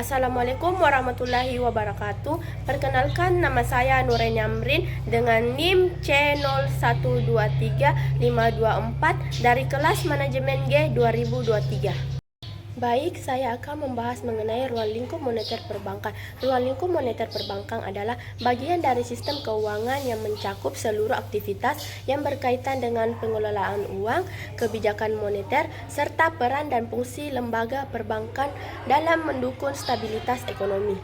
Assalamualaikum warahmatullahi wabarakatuh. Perkenalkan, nama saya Nuren Yamrin dengan NIM C01235524 dari kelas Manajemen G 2023. Baik, saya akan membahas mengenai ruang lingkup moneter perbankan. Ruang lingkup moneter perbankan adalah bagian dari sistem keuangan yang mencakup seluruh aktivitas yang berkaitan dengan pengelolaan uang, kebijakan moneter, serta peran dan fungsi lembaga perbankan dalam mendukung stabilitas ekonomi.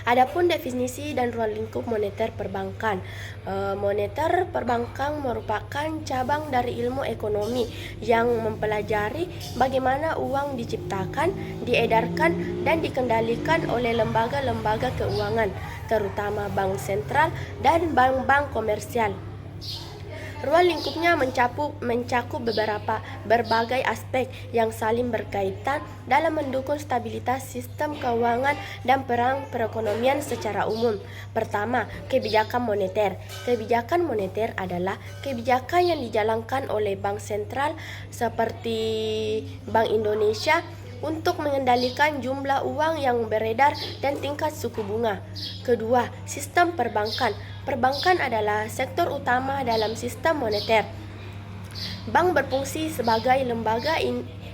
Adapun definisi dan ruang lingkup moneter perbankan. Moneter perbankan merupakan cabang dari ilmu ekonomi yang mempelajari bagaimana uang diciptakan, diedarkan, dan dikendalikan oleh lembaga-lembaga keuangan, terutama bank sentral dan bank-bank komersial. Ruang lingkupnya mencakup berbagai aspek yang saling berkaitan dalam mendukung stabilitas sistem keuangan dan peran perekonomian secara umum. Pertama, kebijakan moneter. Kebijakan moneter adalah kebijakan yang dijalankan oleh bank sentral seperti Bank Indonesia untuk mengendalikan jumlah uang yang beredar dan tingkat suku bunga. Kedua, sistem perbankan. Perbankan adalah sektor utama dalam sistem moneter. Bank berfungsi sebagai lembaga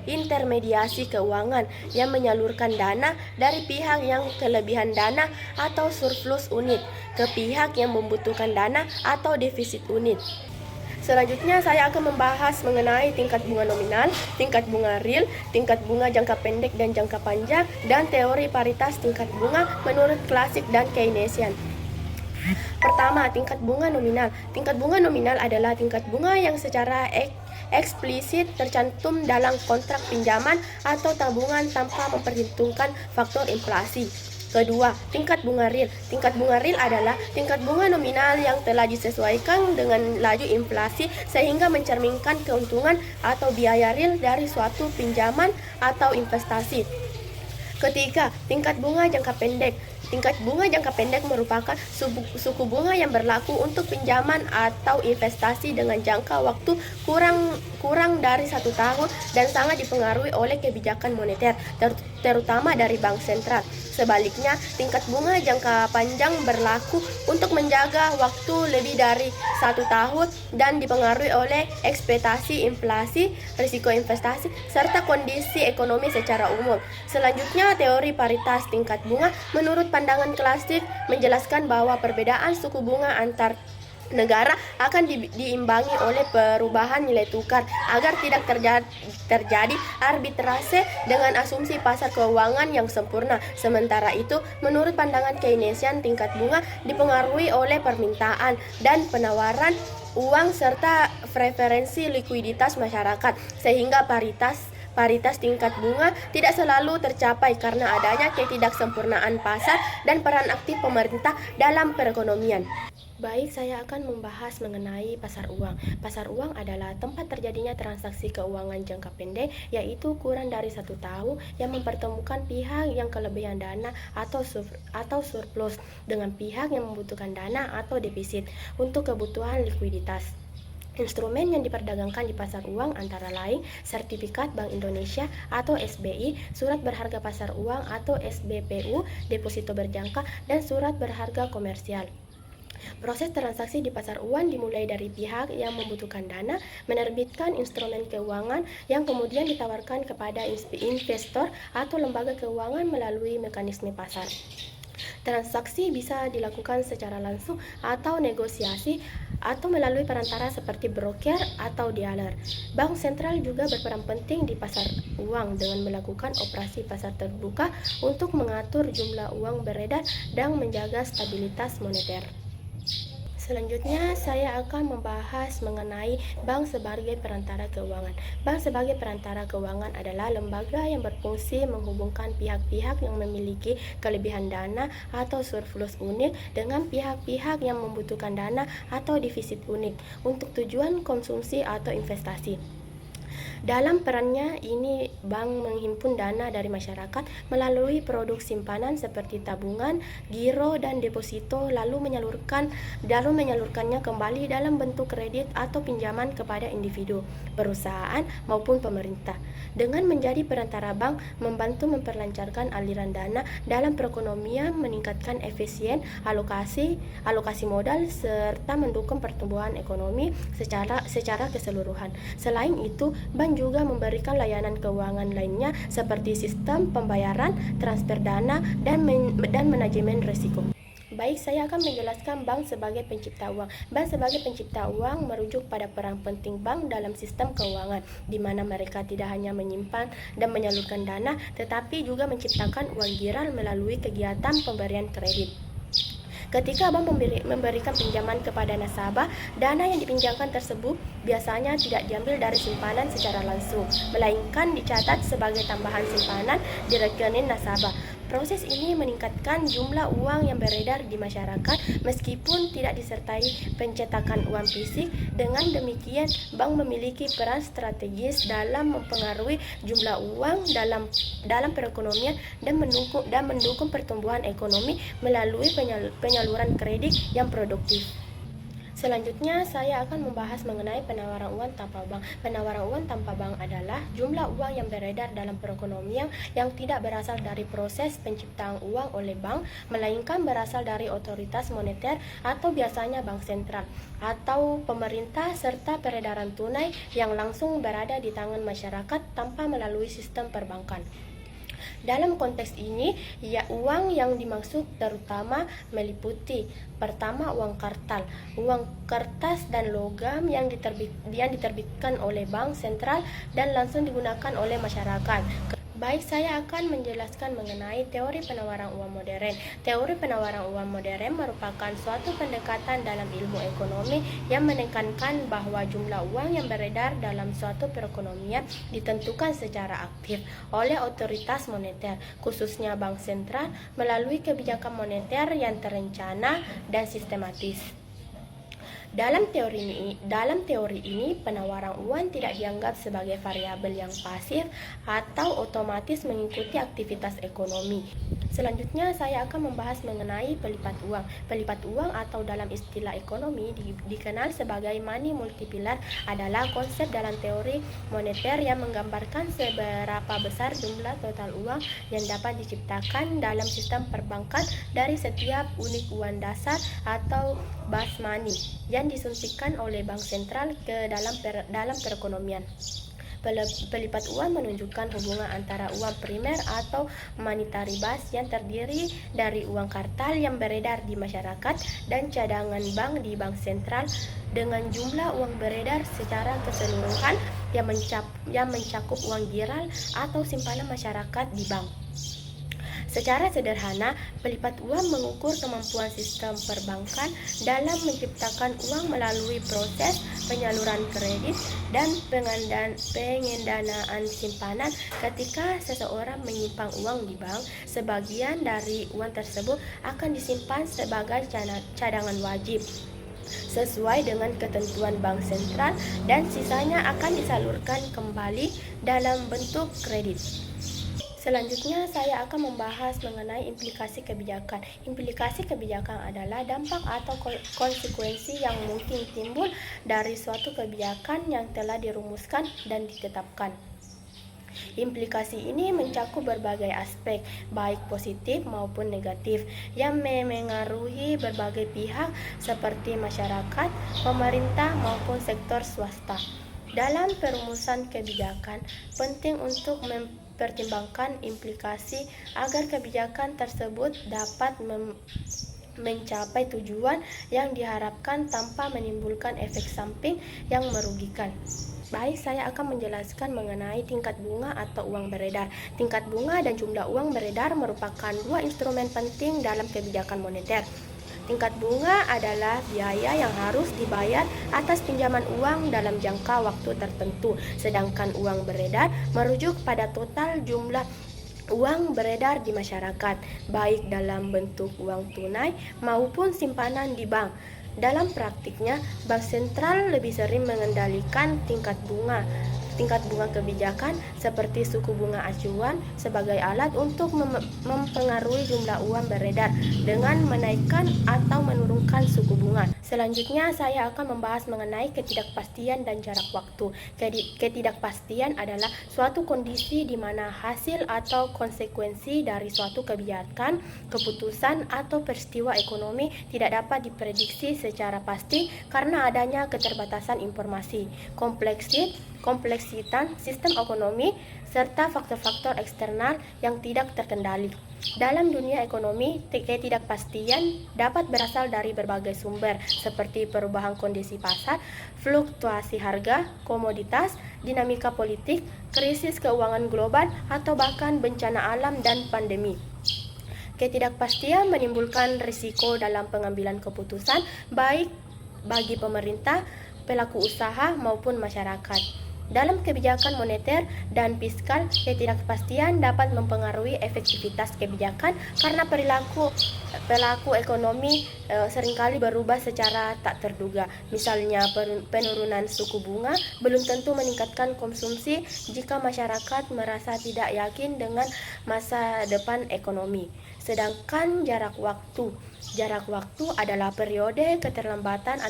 intermediasi keuangan yang menyalurkan dana dari pihak yang kelebihan dana atau surplus unit ke pihak yang membutuhkan dana atau defisit unit. Selanjutnya saya akan membahas mengenai tingkat bunga nominal, tingkat bunga real, tingkat bunga jangka pendek dan jangka panjang, dan teori paritas tingkat bunga menurut klasik dan Keynesian. Pertama, tingkat bunga nominal. Tingkat bunga nominal adalah tingkat bunga yang secara eksplisit tercantum dalam kontrak pinjaman atau tabungan tanpa memperhitungkan faktor inflasi. Kedua, tingkat bunga real. Tingkat bunga real adalah tingkat bunga nominal yang telah disesuaikan dengan laju inflasi sehingga mencerminkan keuntungan atau biaya real dari suatu pinjaman atau investasi. Ketiga, tingkat bunga jangka pendek. Tingkat bunga jangka pendek merupakan suku bunga yang berlaku untuk pinjaman atau investasi dengan jangka waktu kurang dari 1 tahun dan sangat dipengaruhi oleh kebijakan moneter, terutama dari bank sentral. Sebaliknya, tingkat bunga jangka panjang berlaku untuk menjaga waktu lebih dari 1 tahun dan dipengaruhi oleh ekspektasi inflasi, risiko investasi, serta kondisi ekonomi secara umum. Selanjutnya, teori paritas tingkat bunga menurut pandangan klasik menjelaskan bahwa perbedaan suku bunga antar negara akan diimbangi oleh perubahan nilai tukar agar tidak terjadi arbitrase dengan asumsi pasar keuangan yang sempurna. Sementara itu, menurut pandangan Keynesian, tingkat bunga dipengaruhi oleh permintaan dan penawaran uang serta preferensi likuiditas masyarakat, sehingga paritas tingkat bunga tidak selalu tercapai karena adanya ketidaksempurnaan pasar dan peran aktif pemerintah dalam perekonomian. Baik, saya akan membahas mengenai pasar uang. Pasar uang adalah tempat terjadinya transaksi keuangan jangka pendek, yaitu kurang dari 1 tahun, yang mempertemukan pihak yang kelebihan dana atau surplus dengan pihak yang membutuhkan dana atau defisit untuk kebutuhan likuiditas. Instrumen yang diperdagangkan di pasar uang antara lain sertifikat Bank Indonesia atau SBI, surat berharga pasar uang atau SBPU, deposito berjangka, dan surat berharga komersial. Proses transaksi di pasar uang dimulai dari pihak yang membutuhkan dana menerbitkan instrumen keuangan yang kemudian ditawarkan kepada investor atau lembaga keuangan melalui mekanisme pasar. Transaksi bisa dilakukan secara langsung atau negosiasi atau melalui perantara seperti broker atau dealer. Bank sentral juga berperan penting di pasar uang dengan melakukan operasi pasar terbuka untuk mengatur jumlah uang beredar dan menjaga stabilitas moneter. Selanjutnya, saya akan membahas mengenai bank sebagai perantara keuangan. Bank sebagai perantara keuangan adalah lembaga yang berfungsi menghubungkan pihak-pihak yang memiliki kelebihan dana atau surplus unik dengan pihak-pihak yang membutuhkan dana atau defisit unik untuk tujuan konsumsi atau investasi. Dalam perannya ini, bank menghimpun dana dari masyarakat melalui produk simpanan seperti tabungan, giro, dan deposito, lalu menyalurkannya kembali dalam bentuk kredit atau pinjaman kepada individu, perusahaan, maupun pemerintah. Dengan menjadi perantara, bank membantu memperlancarkan aliran dana dalam perekonomian, meningkatkan efisien alokasi modal, serta mendukung pertumbuhan ekonomi secara keseluruhan. Selain itu, bank juga memberikan layanan keuangan lainnya seperti sistem pembayaran, transfer dana, dan manajemen risiko. Baik, saya akan menjelaskan bank sebagai pencipta uang. Bank sebagai pencipta uang merujuk pada peran penting bank dalam sistem keuangan, di mana mereka tidak hanya menyimpan dan menyalurkan dana, tetapi juga menciptakan uang giral melalui kegiatan pemberian kredit. Ketika bank memberikan pinjaman kepada nasabah, dana yang dipinjamkan tersebut biasanya tidak diambil dari simpanan secara langsung, melainkan dicatat sebagai tambahan simpanan di rekening nasabah. Proses ini meningkatkan jumlah uang yang beredar di masyarakat meskipun tidak disertai pencetakan uang fisik. Dengan demikian, bank memiliki peran strategis dalam mempengaruhi jumlah uang dalam perekonomian dan mendukung pertumbuhan ekonomi melalui penyaluran kredit yang produktif. Selanjutnya, saya akan membahas mengenai penawaran uang tanpa bank. Penawaran uang tanpa bank adalah jumlah uang yang beredar dalam perekonomian yang tidak berasal dari proses penciptaan uang oleh bank, melainkan berasal dari otoritas moneter atau biasanya bank sentral atau pemerintah, serta peredaran tunai yang langsung berada di tangan masyarakat tanpa melalui sistem perbankan. Dalam konteks ini, uang yang dimaksud terutama meliputi: pertama, uang kartal, uang kertas dan logam yang diterbitkan oleh bank sentral dan langsung digunakan oleh masyarakat. Baik, saya akan menjelaskan mengenai teori penawaran uang modern. Teori penawaran uang modern merupakan suatu pendekatan dalam ilmu ekonomi yang menekankan bahwa jumlah uang yang beredar dalam suatu perekonomian ditentukan secara aktif oleh otoritas moneter, khususnya bank sentral, melalui kebijakan moneter yang terencana dan sistematis. Dalam teori ini, penawaran uang tidak dianggap sebagai variabel yang pasif atau otomatis mengikuti aktivitas ekonomi. Selanjutnya, saya akan membahas mengenai pelipat uang. Pelipat uang atau dalam istilah ekonomi dikenal sebagai money multiplier adalah konsep dalam teori moneter yang menggambarkan seberapa besar jumlah total uang yang dapat diciptakan dalam sistem perbankan dari setiap unit uang dasar atau base money yang disuntikan oleh bank sentral ke dalam perekonomian. Pelipat uang menunjukkan hubungan antara uang primer atau monetary base yang terdiri dari uang kartal yang beredar di masyarakat dan cadangan bank di bank sentral dengan jumlah uang beredar secara keseluruhan yang mencakup uang giral atau simpanan masyarakat di bank. Secara sederhana, pelipat uang mengukur kemampuan sistem perbankan dalam menciptakan uang melalui proses penyaluran kredit dan pengendanaan simpanan. Ketika seseorang menyimpan uang di bank, sebagian dari uang tersebut akan disimpan sebagai cadangan wajib sesuai dengan ketentuan bank sentral dan sisanya akan disalurkan kembali dalam bentuk kredit. Selanjutnya, saya akan membahas mengenai implikasi kebijakan. Implikasi kebijakan adalah dampak atau konsekuensi yang mungkin timbul dari suatu kebijakan yang telah dirumuskan dan ditetapkan. Implikasi ini mencakup berbagai aspek, baik positif maupun negatif, yang memengaruhi berbagai pihak seperti masyarakat, pemerintah, maupun sektor swasta. Dalam perumusan kebijakan, penting untuk mempertimbangkan implikasi agar kebijakan tersebut dapat mencapai tujuan yang diharapkan tanpa menimbulkan efek samping yang merugikan. Baik, saya akan menjelaskan mengenai tingkat bunga atau uang beredar. Tingkat bunga dan jumlah uang beredar merupakan dua instrumen penting dalam kebijakan moneter. Tingkat bunga adalah biaya yang harus dibayar atas pinjaman uang dalam jangka waktu tertentu, sedangkan uang beredar merujuk pada total jumlah uang beredar di masyarakat, baik dalam bentuk uang tunai maupun simpanan di bank. Dalam praktiknya, bank sentral lebih sering mengendalikan tingkat bunga, tingkat bunga kebijakan seperti suku bunga acuan sebagai alat untuk mempengaruhi jumlah uang beredar dengan menaikkan atau menurunkan suku bunga. Selanjutnya saya akan membahas mengenai ketidakpastian dan jarak waktu. Ketidakpastian adalah suatu kondisi di mana hasil atau konsekuensi dari suatu kebijakan, keputusan atau peristiwa ekonomi tidak dapat diprediksi secara pasti karena adanya keterbatasan informasi, kompleksitas sistem ekonomi, serta faktor-faktor eksternal yang tidak terkendali. Dalam dunia ekonomi, ketidakpastian dapat berasal dari berbagai sumber seperti perubahan kondisi pasar, fluktuasi harga komoditas, dinamika politik, krisis keuangan global, atau bahkan bencana alam dan pandemi. Ketidakpastian menimbulkan risiko dalam pengambilan keputusan baik bagi pemerintah, pelaku usaha maupun masyarakat. Dalam kebijakan moneter dan fiskal, ketidakpastian dapat mempengaruhi efektivitas kebijakan karena pelaku ekonomi seringkali berubah secara tak terduga. Misalnya, penurunan suku bunga belum tentu meningkatkan konsumsi jika masyarakat merasa tidak yakin dengan masa depan ekonomi. Sedangkan jarak waktu adalah periode keterlambatan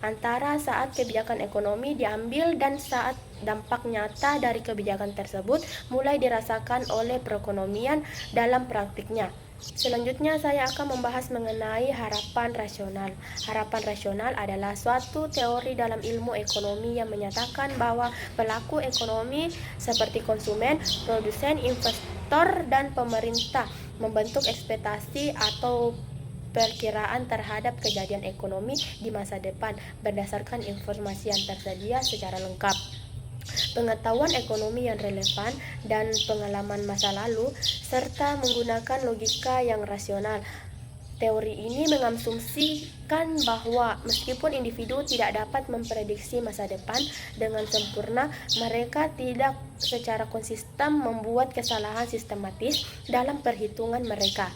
antara saat kebijakan ekonomi diambil dan saat dampak nyata dari kebijakan tersebut mulai dirasakan oleh perekonomian dalam praktiknya. Selanjutnya saya akan membahas mengenai harapan rasional. Harapan rasional adalah suatu teori dalam ilmu ekonomi yang menyatakan bahwa pelaku ekonomi seperti konsumen, produsen, investor, dan pemerintah membentuk ekspektasi atau perkiraan terhadap kejadian ekonomi di masa depan berdasarkan informasi yang tersedia secara lengkap. Pengetahuan ekonomi yang relevan dan pengalaman masa lalu serta menggunakan logika yang rasional. Teori ini mengasumsikan bahwa meskipun individu tidak dapat memprediksi masa depan dengan sempurna, mereka tidak secara konsisten membuat kesalahan sistematis dalam perhitungan mereka.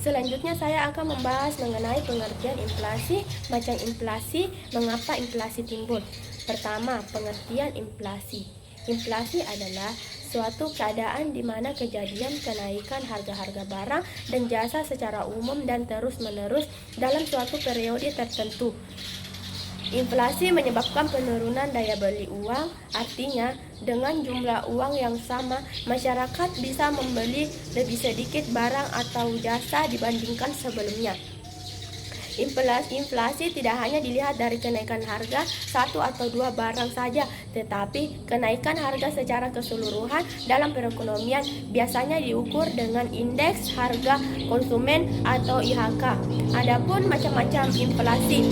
Selanjutnya saya akan membahas mengenai pengertian inflasi, macam inflasi, mengapa inflasi timbul. Pertama, pengertian inflasi. Inflasi adalah suatu keadaan di mana kejadian kenaikan harga-harga barang dan jasa secara umum dan terus-menerus dalam suatu periode tertentu. Inflasi menyebabkan penurunan daya beli uang, artinya dengan jumlah uang yang sama, masyarakat bisa membeli lebih sedikit barang atau jasa dibandingkan sebelumnya. Inflasi tidak hanya dilihat dari kenaikan harga satu atau dua barang saja, tetapi kenaikan harga secara keseluruhan dalam perekonomian biasanya diukur dengan indeks harga konsumen atau IHK. Adapun macam-macam inflasi.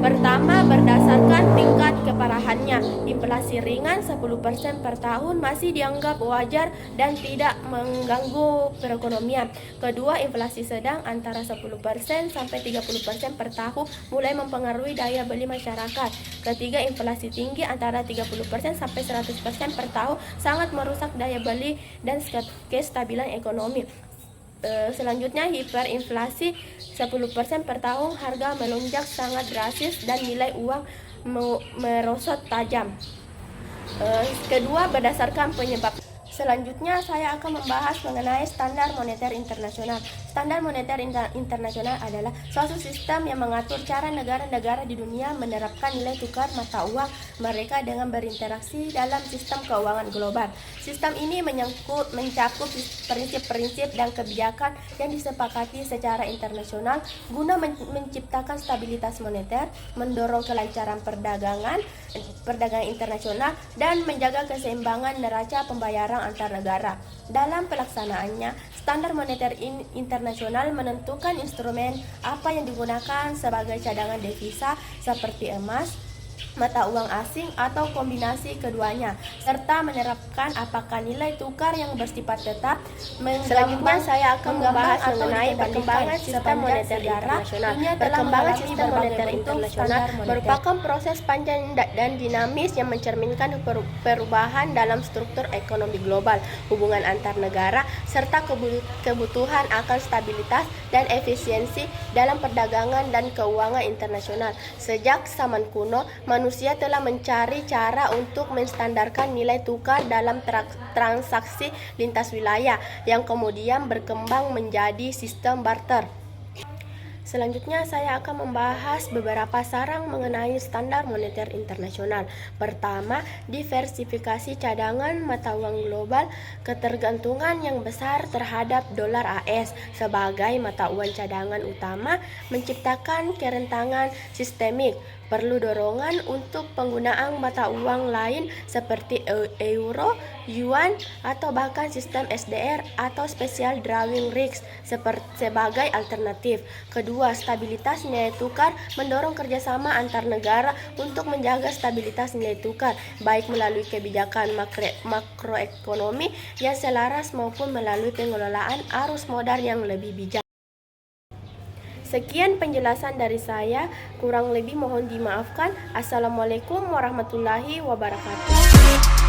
Pertama, berdasarkan tingkat keparahannya. Inflasi ringan 10% per tahun masih dianggap wajar dan tidak mengganggu perekonomian. Kedua, inflasi sedang antara 10% sampai 30% per tahun mulai mempengaruhi daya beli masyarakat. Ketiga, inflasi tinggi antara 30% sampai 100% per tahun sangat merusak daya beli dan kestabilan ekonomi. Selanjutnya, hiperinflasi 10% per tahun, harga melonjak sangat drastis dan nilai uang merosot tajam. Kedua, berdasarkan penyebab. Selanjutnya saya akan membahas mengenai standar moneter internasional. Standar moneter internasional adalah suatu sistem yang mengatur cara negara-negara di dunia menerapkan nilai tukar mata uang mereka dengan berinteraksi dalam sistem keuangan global. Sistem ini mencakup prinsip-prinsip dan kebijakan yang disepakati secara internasional guna menciptakan stabilitas moneter, mendorong kelancaran perdagangan internasional, dan menjaga keseimbangan neraca pembayaran antar negara. Dalam pelaksanaannya, standar moneter internasional menentukan instrumen apa yang digunakan sebagai cadangan devisa seperti emas, mata uang asing, atau kombinasi keduanya, serta menerapkan apakah nilai tukar yang bersifat tetap. Selanjutnya saya akan membahas mengenai perkembangan sistem moneter internasional. Perkembangan sistem moneter internasional merupakan proses panjang dan dinamis yang mencerminkan perubahan dalam struktur ekonomi global, hubungan antar negara, serta kebutuhan akan stabilitas dan efisiensi dalam perdagangan dan keuangan internasional. Sejak zaman kuno, manusia telah mencari cara untuk menstandarkan nilai tukar dalam transaksi lintas wilayah yang kemudian berkembang menjadi sistem barter. Selanjutnya saya akan membahas beberapa saran mengenai standar moneter internasional. Pertama, diversifikasi cadangan mata uang global. Ketergantungan yang besar terhadap dolar AS sebagai mata uang cadangan utama menciptakan kerentanan sistemik. Perlu dorongan untuk penggunaan mata uang lain seperti euro, yuan, atau bahkan sistem SDR atau special drawing rights sebagai alternatif. Kedua, stabilitas nilai tukar mendorong kerjasama antar negara untuk menjaga stabilitas nilai tukar, baik melalui kebijakan makroekonomi yang selaras maupun melalui pengelolaan arus modal yang lebih bijak. Sekian penjelasan dari saya, kurang lebih mohon dimaafkan. Assalamualaikum warahmatullahi wabarakatuh.